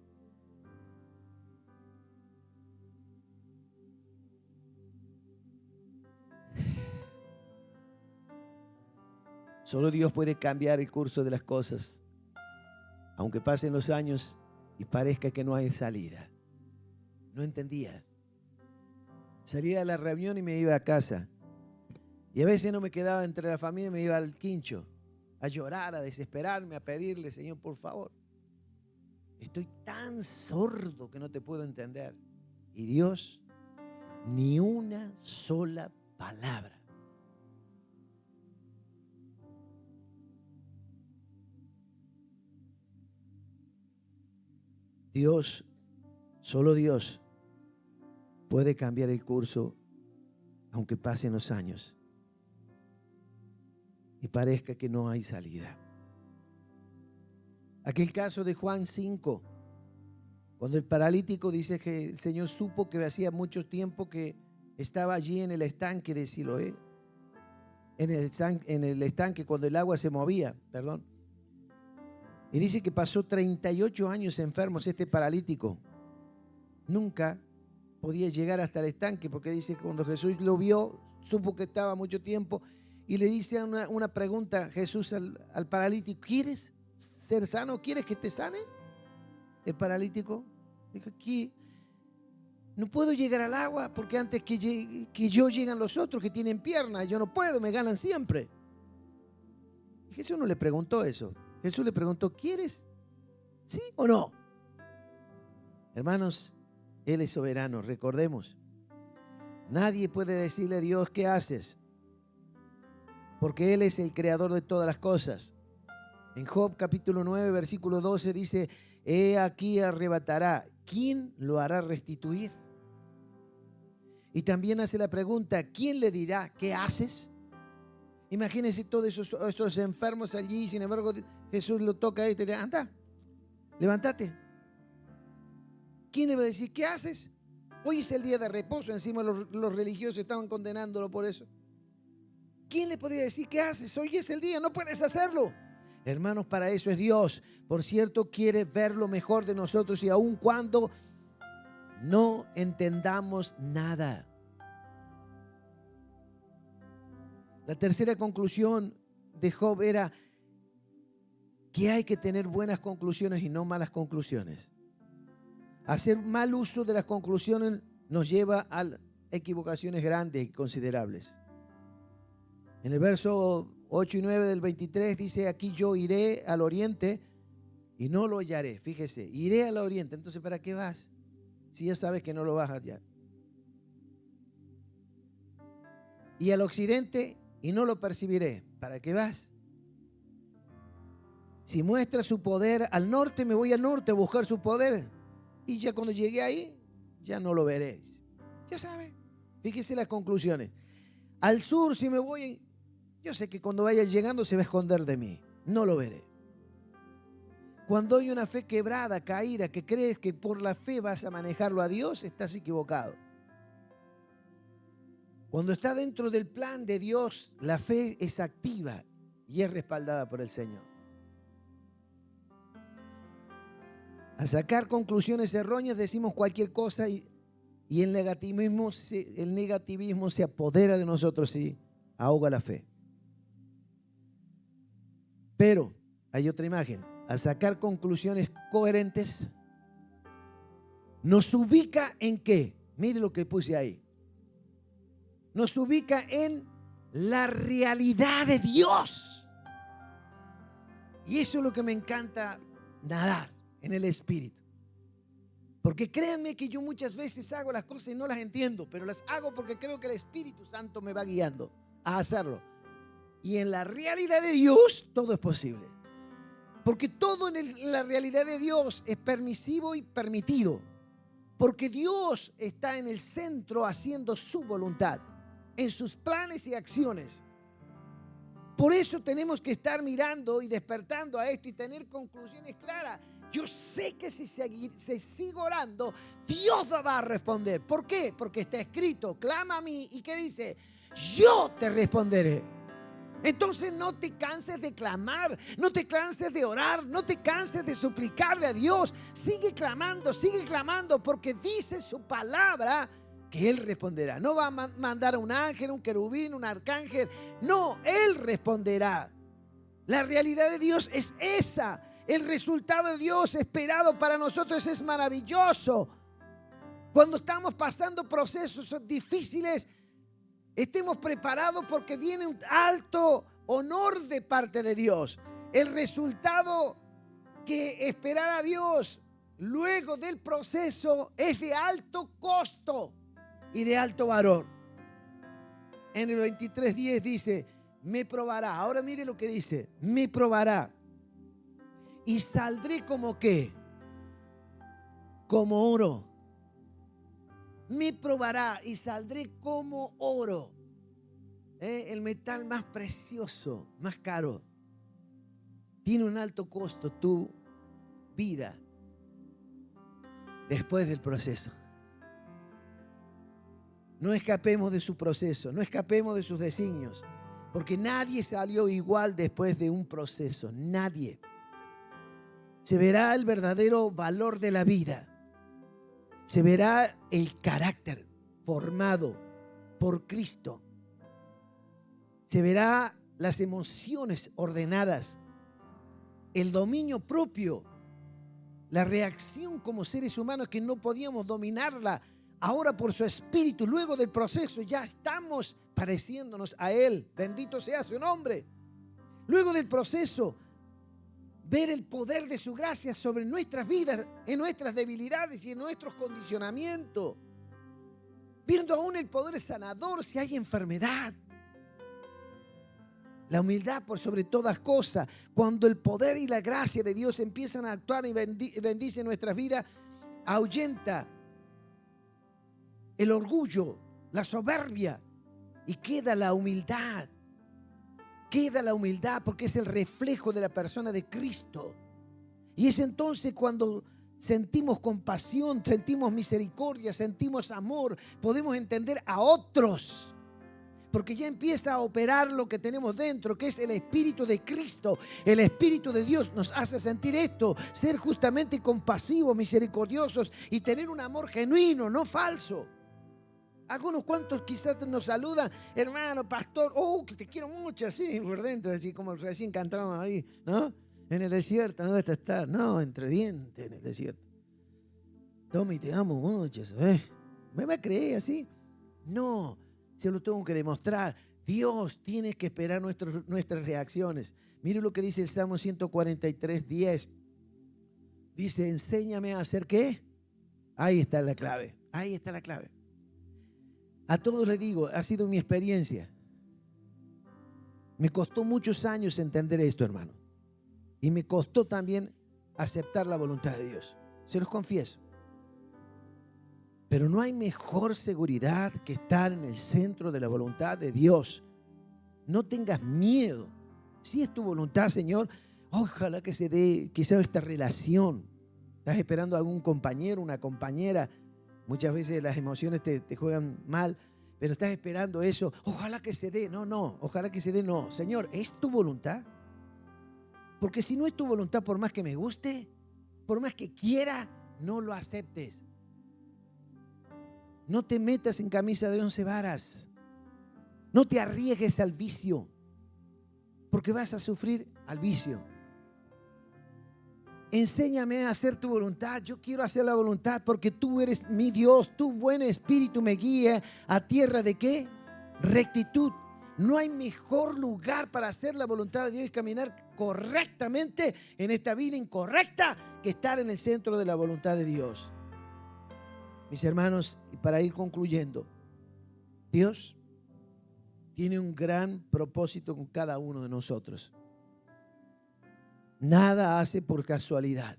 A: Solo Dios puede cambiar el curso de las cosas, aunque pasen los años y parezca que no hay salida. No entendía. Salía de la reunión y me iba a casa. Y a veces no me quedaba entre la familia, me iba al quincho. a llorar, a desesperarme, a pedirle, Señor, por favor. Estoy tan sordo que no te puedo entender. Y Dios, ni una sola palabra. Dios, solo Dios puede cambiar el curso aunque pasen los años y parezca que no hay salida. Aquel caso de Juan 5, cuando el paralítico dice que el Señor supo que hacía mucho tiempo que estaba allí en el estanque de Siloé, en el estanque cuando el agua se movía, perdón. Y dice que pasó 38 años enfermos este paralítico. Nunca podía llegar hasta el estanque porque dice que cuando Jesús lo vio, supo que estaba mucho tiempo y le dice una pregunta Jesús al paralítico: ¿quieres ser sano? ¿Quieres que te sane? El paralítico dijo: aquí no puedo llegar al agua porque antes que yo llegan los otros que tienen piernas. Yo no puedo, me ganan siempre. Y Jesús no le preguntó eso. Jesús le preguntó: ¿quieres? ¿Sí o no? Hermanos, Él es soberano, recordemos. Nadie puede decirle a Dios: ¿qué haces? Porque Él es el creador de todas las cosas. En Job capítulo 9, versículo 12 dice: he aquí arrebatará. ¿Quién lo hará restituir? Y también hace la pregunta: ¿quién le dirá qué haces? Imagínense todos estos enfermos allí, sin embargo Jesús lo toca y te dice: anda, levántate. ¿Quién le va a decir qué haces? Hoy es el día de reposo, encima los religiosos estaban condenándolo por eso. ¿Quién le podía decir qué haces? Hoy es el día, no puedes hacerlo. Hermanos, para eso es Dios. Por cierto, quiere ver lo mejor de nosotros y aun cuando no entendamos nada. La tercera conclusión de Job era que hay que tener buenas conclusiones y no malas conclusiones. Hacer mal uso de las conclusiones nos lleva a equivocaciones grandes y considerables. En el verso 8 y 9 del 23 dice: aquí yo iré al oriente y no lo hallaré. Fíjese, iré al oriente. Entonces, ¿para qué vas? Si ya sabes que no lo vas a hallar. Y al occidente y no lo percibiré. ¿Para qué vas? Si muestra su poder al norte, me voy al norte a buscar su poder. Y ya cuando llegué ahí, ya no lo veréis. Ya sabe. Fíjese las conclusiones. Al sur, si me voy, yo sé que cuando vaya llegando se va a esconder de mí. No lo veré. Cuando hay una fe quebrada, caída, que crees que por la fe vas a manejarlo a Dios, estás equivocado. Cuando está dentro del plan de Dios, la fe es activa y es respaldada por el Señor. Al sacar conclusiones erróneas decimos cualquier cosa y el negativismo se apodera de nosotros y ahoga la fe. Pero hay otra imagen. Al sacar conclusiones coherentes, nos ubica en ¿qué? Mire lo que puse ahí. Nos ubica en la realidad de Dios. Y eso es lo que me encanta nadar en el Espíritu. Porque créanme que yo muchas veces hago las cosas y no las entiendo, pero las hago porque creo que el Espíritu Santo me va guiando a hacerlo. Y en la realidad de Dios todo es posible. Porque todo en la realidad de Dios es permisivo y permitido. Porque Dios está en el centro haciendo su voluntad, en sus planes y acciones. Por eso tenemos que estar mirando y despertando a esto y tener conclusiones claras. Yo sé que si sigo orando, Dios va a responder. ¿Por qué? Porque está escrito: clama a mí. ¿Y qué dice? Yo te responderé. Entonces no te canses de clamar, no te canses de orar, no te canses de suplicarle a Dios. Sigue clamando, porque dice su palabra que Él responderá. No va a mandar a un ángel, un querubín, un arcángel. No, Él responderá. La realidad de Dios es esa. El resultado de Dios esperado para nosotros es maravilloso. Cuando estamos pasando procesos difíciles, estemos preparados porque viene un alto honor de parte de Dios. El resultado que esperará Dios luego del proceso es de alto costo y de alto valor. En el 23:10 dice, me probará. Ahora mire lo que dice, me probará. Y saldré como ¿qué? Como oro. Me probará y saldré como oro. El metal más precioso, más caro. Tiene un alto costo tu vida después del proceso. No escapemos de su proceso, no escapemos de sus designios, porque nadie salió igual después de un proceso, nadie. Se verá el verdadero valor de la vida, se verá el carácter formado por Cristo, se verá las emociones ordenadas, el dominio propio, la reacción como seres humanos que no podíamos dominarla. Ahora por su espíritu, luego del proceso, ya estamos pareciéndonos a Él. Bendito sea su nombre. Luego del proceso, ver el poder de su gracia sobre nuestras vidas, en nuestras debilidades y en nuestros condicionamientos. Viendo aún el poder sanador si hay enfermedad. La humildad por sobre todas cosas. Cuando el poder y la gracia de Dios empiezan a actuar y bendice nuestras vidas, ahuyenta el orgullo, la soberbia, y queda la humildad. Queda la humildad porque es el reflejo de la persona de Cristo. Y es entonces cuando sentimos compasión, sentimos misericordia, sentimos amor, podemos entender a otros. Porque ya empieza a operar lo que tenemos dentro, que es el Espíritu de Cristo. El Espíritu de Dios nos hace sentir esto, ser justamente compasivos, misericordiosos y tener un amor genuino, no falso. Algunos cuantos quizás nos saludan, hermano, pastor, que te quiero mucho, así por dentro, así como recién cantábamos ahí, ¿no? En el desierto, no vas a estar, no, entre dientes en el desierto. Tommy, te amo mucho, ¿sabes? ¿Me va a creer así? No, se lo tengo que demostrar. Dios tiene que esperar nuestras reacciones. Mire lo que dice el Salmo 143:10. Dice, enséñame a hacer ¿qué? Ahí está la clave, ahí está la clave. A todos les digo, ha sido mi experiencia. Me costó muchos años entender esto, hermano. Y me costó también aceptar la voluntad de Dios. Se los confieso. Pero no hay mejor seguridad que estar en el centro de la voluntad de Dios. No tengas miedo. Si es tu voluntad, Señor, ojalá que se dé quizá esta relación. Estás esperando a algún compañero, una compañera. Muchas veces las emociones te juegan mal, pero estás esperando eso. Ojalá que se dé. No, ojalá que se dé. No, Señor, ¿es tu voluntad? Porque si no es tu voluntad, por más que me guste, por más que quiera, no lo aceptes. No te metas en camisa de 11 varas. No te arriesgues al vicio, porque vas a sufrir al vicio. Enséñame a hacer tu voluntad. Yo quiero hacer la voluntad porque tú eres mi Dios. Tu buen espíritu me guía a tierra de ¿qué? Rectitud. No hay mejor lugar para hacer la voluntad de Dios y caminar correctamente en esta vida incorrecta que estar en el centro de la voluntad de Dios. Mis hermanos, y para ir concluyendo, Dios tiene un gran propósito con cada uno de nosotros. Nada hace por casualidad.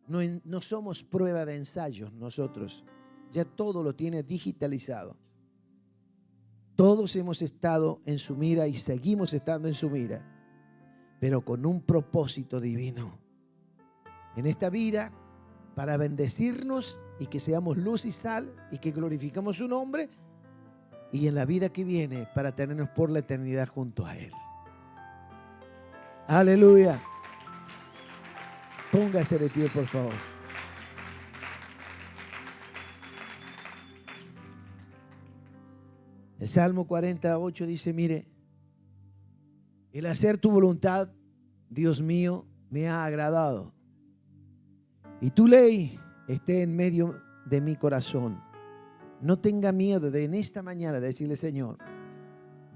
A: No somos prueba de ensayos nosotros. Ya todo lo tiene digitalizado. Todos hemos estado en su mira y seguimos estando en su mira, pero con un propósito divino. En esta vida, para bendecirnos y que seamos luz y sal y que glorificamos su nombre, y en la vida que viene, para tenernos por la eternidad junto a Él. Aleluya. Póngase de pie, por favor. El Salmo 48 dice, mire, el hacer tu voluntad, Dios mío, me ha agradado. Y tu ley esté en medio de mi corazón. No tenga miedo de en esta mañana decirle, Señor,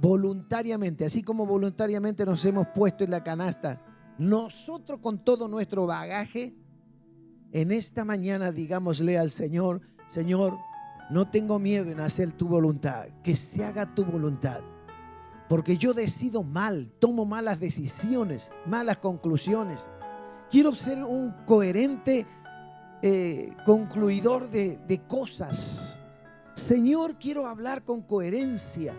A: voluntariamente, así como voluntariamente nos hemos puesto en la canasta, nosotros con todo nuestro bagaje, en esta mañana digámosle al Señor: Señor, no tengo miedo en hacer tu voluntad, que se haga tu voluntad. Porque yo decido mal, tomo malas decisiones, malas conclusiones. Quiero ser un coherente concluidor de cosas. Señor, quiero hablar con coherencia,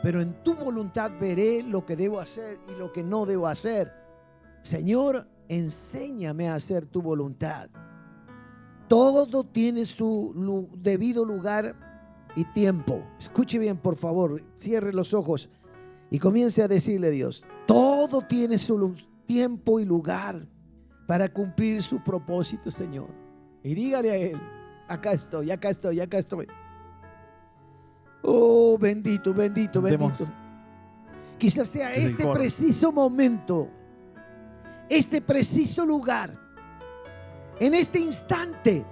A: pero en tu voluntad veré lo que debo hacer y lo que no debo hacer. Señor, enséñame a hacer tu voluntad. Todo tiene su debido lugar y tiempo. Escuche bien, por favor, cierre los ojos y comience a decirle a Dios: todo tiene su tiempo y lugar para cumplir su propósito, Señor. Y dígale a Él: acá estoy, acá estoy, acá estoy. Oh, bendito, bendito, bendito. Quizás sea este preciso momento, este preciso lugar, en este instante,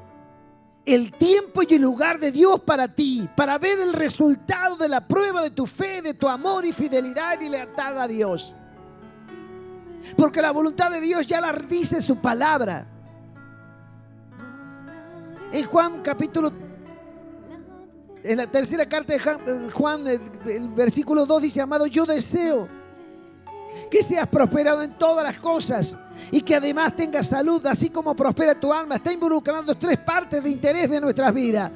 A: el tiempo y el lugar de Dios para ti, para ver el resultado de la prueba de tu fe, de tu amor y fidelidad y lealtad a Dios. Porque la voluntad de Dios ya la dice su palabra. En Juan capítulo, en la tercera carta de Juan, el versículo 2 dice: amado, yo deseo que seas prosperado en todas las cosas y que además tengas salud, así como prospera tu alma. Está involucrando tres partes de interés de nuestras vidas.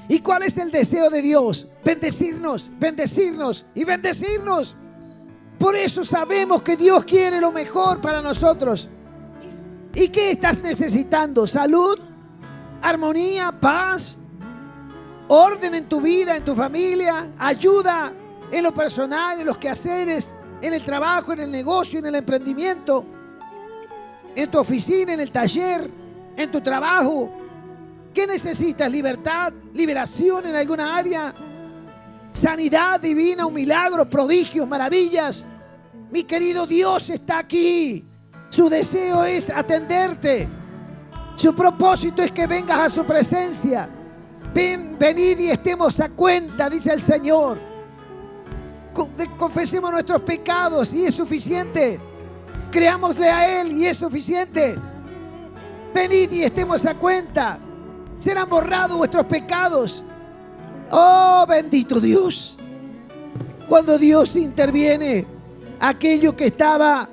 A: ¿Y cuál es el deseo de Dios? Bendecirnos, bendecirnos y bendecirnos. Por eso sabemos que Dios quiere lo mejor para nosotros. ¿Y qué estás necesitando? ¿Salud? ¿Armonía? ¿Paz? ¿Orden en tu vida, en tu familia? ¿Ayuda en lo personal, en los quehaceres, en el trabajo, en el negocio, en el emprendimiento, en tu oficina, en el taller, en tu trabajo? ¿Qué necesitas? ¿Libertad? ¿Liberación en alguna área? ¿Sanidad divina? ¿Un milagro? ¿Prodigios? ¿Maravillas? Mi querido Dios está aquí. Su deseo es atenderte. Su propósito es que vengas a su presencia. Venid y estemos a cuenta, dice el Señor. Confesemos nuestros pecados y es suficiente. Creámosle a Él y es suficiente. Venid y estemos a cuenta. Serán borrados vuestros pecados. Oh, bendito Dios. Cuando Dios interviene, aquello que estaba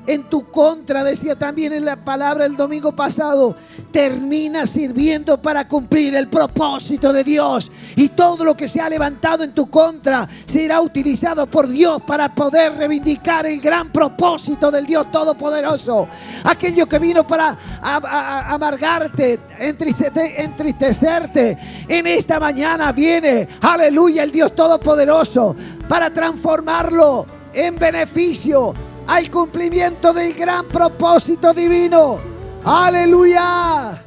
A: en tu contra, decía también en la palabra el domingo pasado, termina sirviendo para cumplir el propósito de Dios. Y todo lo que se ha levantado en tu contra será utilizado por Dios para poder reivindicar el gran propósito del Dios Todopoderoso. Aquello que vino para amargarte, entristecerte, en esta mañana viene, aleluya, el Dios Todopoderoso para transformarlo en beneficio al cumplimiento del gran propósito divino. ¡Aleluya!